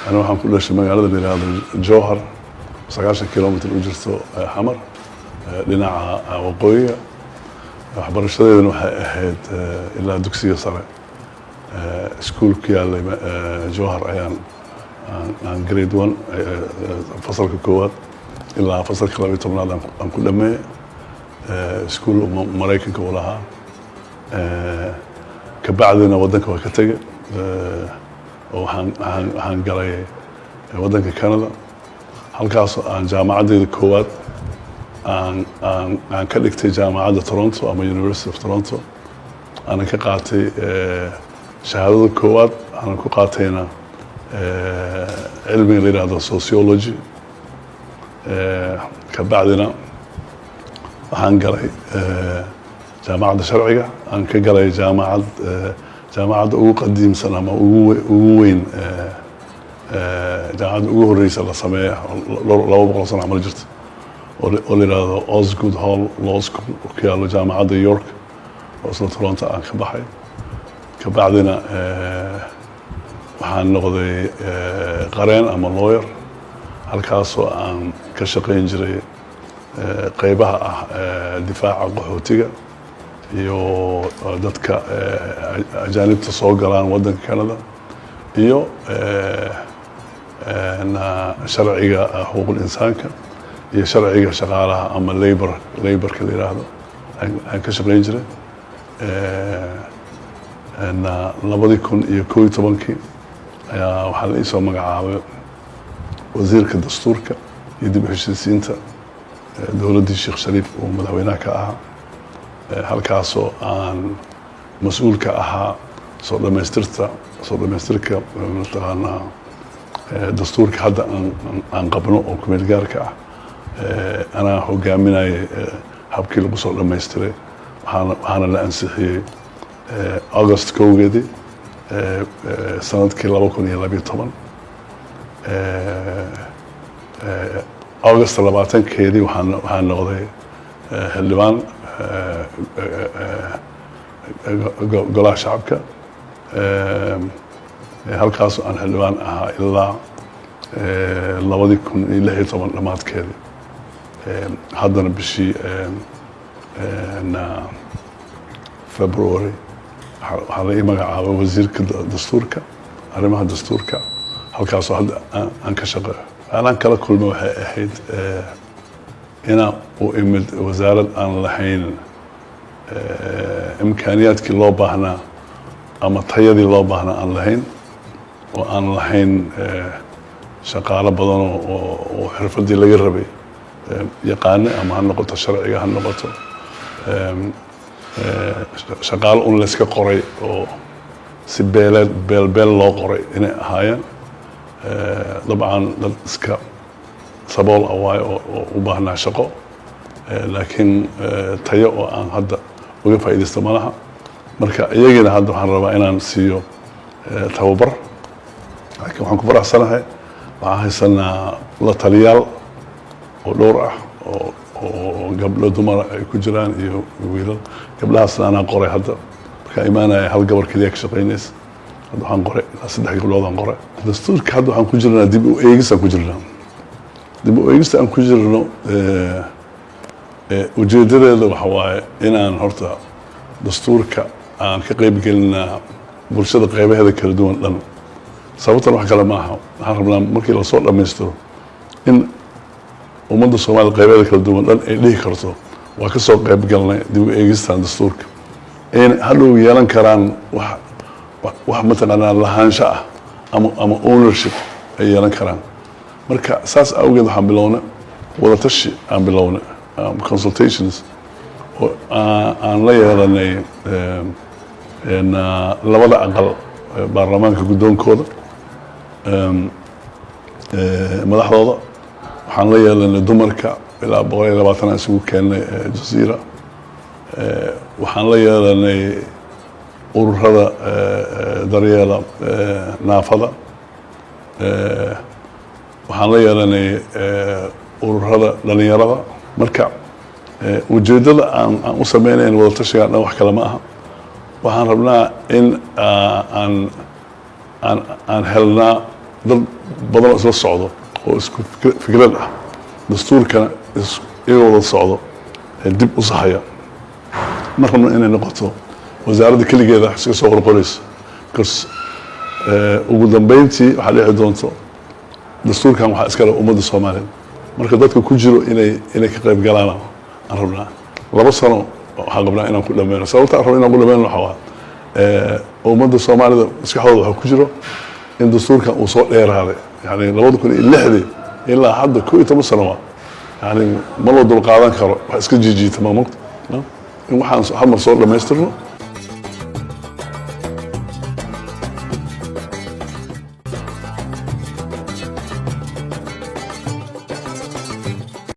أنا waxaan ku dhashay magaalada la yiraahdo Jowhar 9 kiiloomitir u jirto Xamar dhinaca waqooyiga waxbarashadeeduna waxay ahayd ilaa dugsiga sare iskuulka yaalay Jowhar aan grade 1 fasalka koowaad ilaa fasalka 12aad aan ku dhameeyay iskuul Mareykanka u lahaa ka bacdina wadanka waa ka tagay waxaan galay wadanka Canada halkaas aan jaamacadeeda koowaad aan ka dhigtay jaamacadda Toronto ama University of Toronto aan ka qaatay shahaadada koowaad aan ku qaatayna cilmiga la yiraahdo sociology ka bacdina waxaan galay jaamacadda sharciga aan ka galay jaamacadda ugu qadiimsan ama ugu weyn jaamacadda ugu horeysa la sameeyo 200 sano camal jirta oo la yiraahdo Osgood Hall Law School oo ku yaalo jaamacadda York oo isla Toronto aan ka baxay ka bacdina waxaan noqday qareen ama lawyer halkaasoo aan ka shaqayn jiray qaybaha ah difaaca qaxootiga iyo dadka ajaanibta soo galaan wadanka Canada iyo sharciga xuquuqul insaanka iyo sharciga shaqaalaha ama laborka la yiraahdo aan ka shaqayn jiray 2011 ayaa waxaa la isoo magacaabay wasiirka dastuurka iyo dib u heshiisiinta dowladdii Sheekh Shariif oo madaxweynaha ka ahaa halkaasoo aan mas'uul ka ahaa soo dhamaystirka mataqaanaa dastuurka hadda aan qabno oo kumeel gaarka ah anaa hogaaminayay habkii lagu soo dhamaystiray waxaana la ansixiyey August 1 sanadkii 2012 August 20 waxaan noqday xildhibaan golaha shacabka halkaas aan xildhibaan ahaa ilaa 2016 dhamaadkeedii haddana bishii February waxaa la ii magacaabay wasiirka dastuurka arrimaha dastuurka halkaasoo hadda aan ka shaqeeyo aanan kala kulmay waxay ahayd inaan u imid wasaarad aan lahayn imkaaniyaadkii loo baahnaa ama tayadii loo baahnaa aan lahayn oo aan lahayn shaqaalo badan oo xirfadii laga rabay yaqaane ama ha noqoto sharciga ha noqoto shaqaalo un layska qoray oo si beelbeel loo qoray inay ahaayeen dabcan dad iska sabool ah waayo oo u baahnaa shaqo laakiin tayo oo aan hadda uga faa'iideysto malaha marka iyagina hadda waxaan rabaa inaan siiyo tababar laakiin waxaan ku faraxsanahay waxaan haysanaa la taliyaal oo dhowr ah oo gabdho dumar ay ku jiraan iyo wiilal gabdhahaasna anaa qoray hadda markaa imaanaya hal gabar keliya ka shaqaynaysa hadda waxaan qoray ilaa 3 gabdhood aan qoray dastuurka hadda waxaan ku jirnaa dib u eegis aan ku jirnaa dib u eegista aan ku jirno ujeedadeeda waxa waaye inaan horta dastuurka aan ka qayb gelinaa bulshada qaybaheeda kala duwan dhan sababtan wax kale maaha waxaan rabnaa markii la soo dhamaystiro in ummadda Soomaaliya qaybaheeda kala duwan dhan ay dhihi karto waa ka soo qayb galnay dib u eegistan dastuurka in hadhow yeelan karaan wax mataqaanaa lahaansho ah ama ownership ay yeelan karaan marka saas awgeed waxaan bilownay wada tashi aan bilownay consultations oo aan la yeelanay labada aqal baarlamaanka guddoonkooda madaxdooda waxaan la yeelanay dumarka ilaa 120 isugu keenay Jazeera waxaan la yeelanay ururada daryeela naafada waxaan la yeelanay ururada dhalinyarada marka ujeedada aan u sameynayn wada tashigaana wax kale ma aha waxaan rabnaa in aan helnaa dad badan oo isla socdo oo isku fikrad ah dastuurkana iyagoo wada socdo dib u saxaya ma rabno inay noqoto wasaaradda keligeeda iska soo qorqoraysa because ugu dambeyntii waxaa dhici doonto dastuurkan waxaa iskale ummadda Soomaaliyeed marka dadka ku jiro inay ka qayb galaan aan rabnaa 2 sano waxaan qabnaa inaan ku dhameeyno sababta aan rabnaa inaan ku dhameeyno waxa waa ummadda Soomaaliyeed maskaxdooda waxa ku jiro in dastuurkan uu soo dheeraaday yani 2006 ilaa hadda 11 sano يعني ما لو دول قادان كارو اسك جيجيت ما مقت in waxaan hal mar soo dhameystirno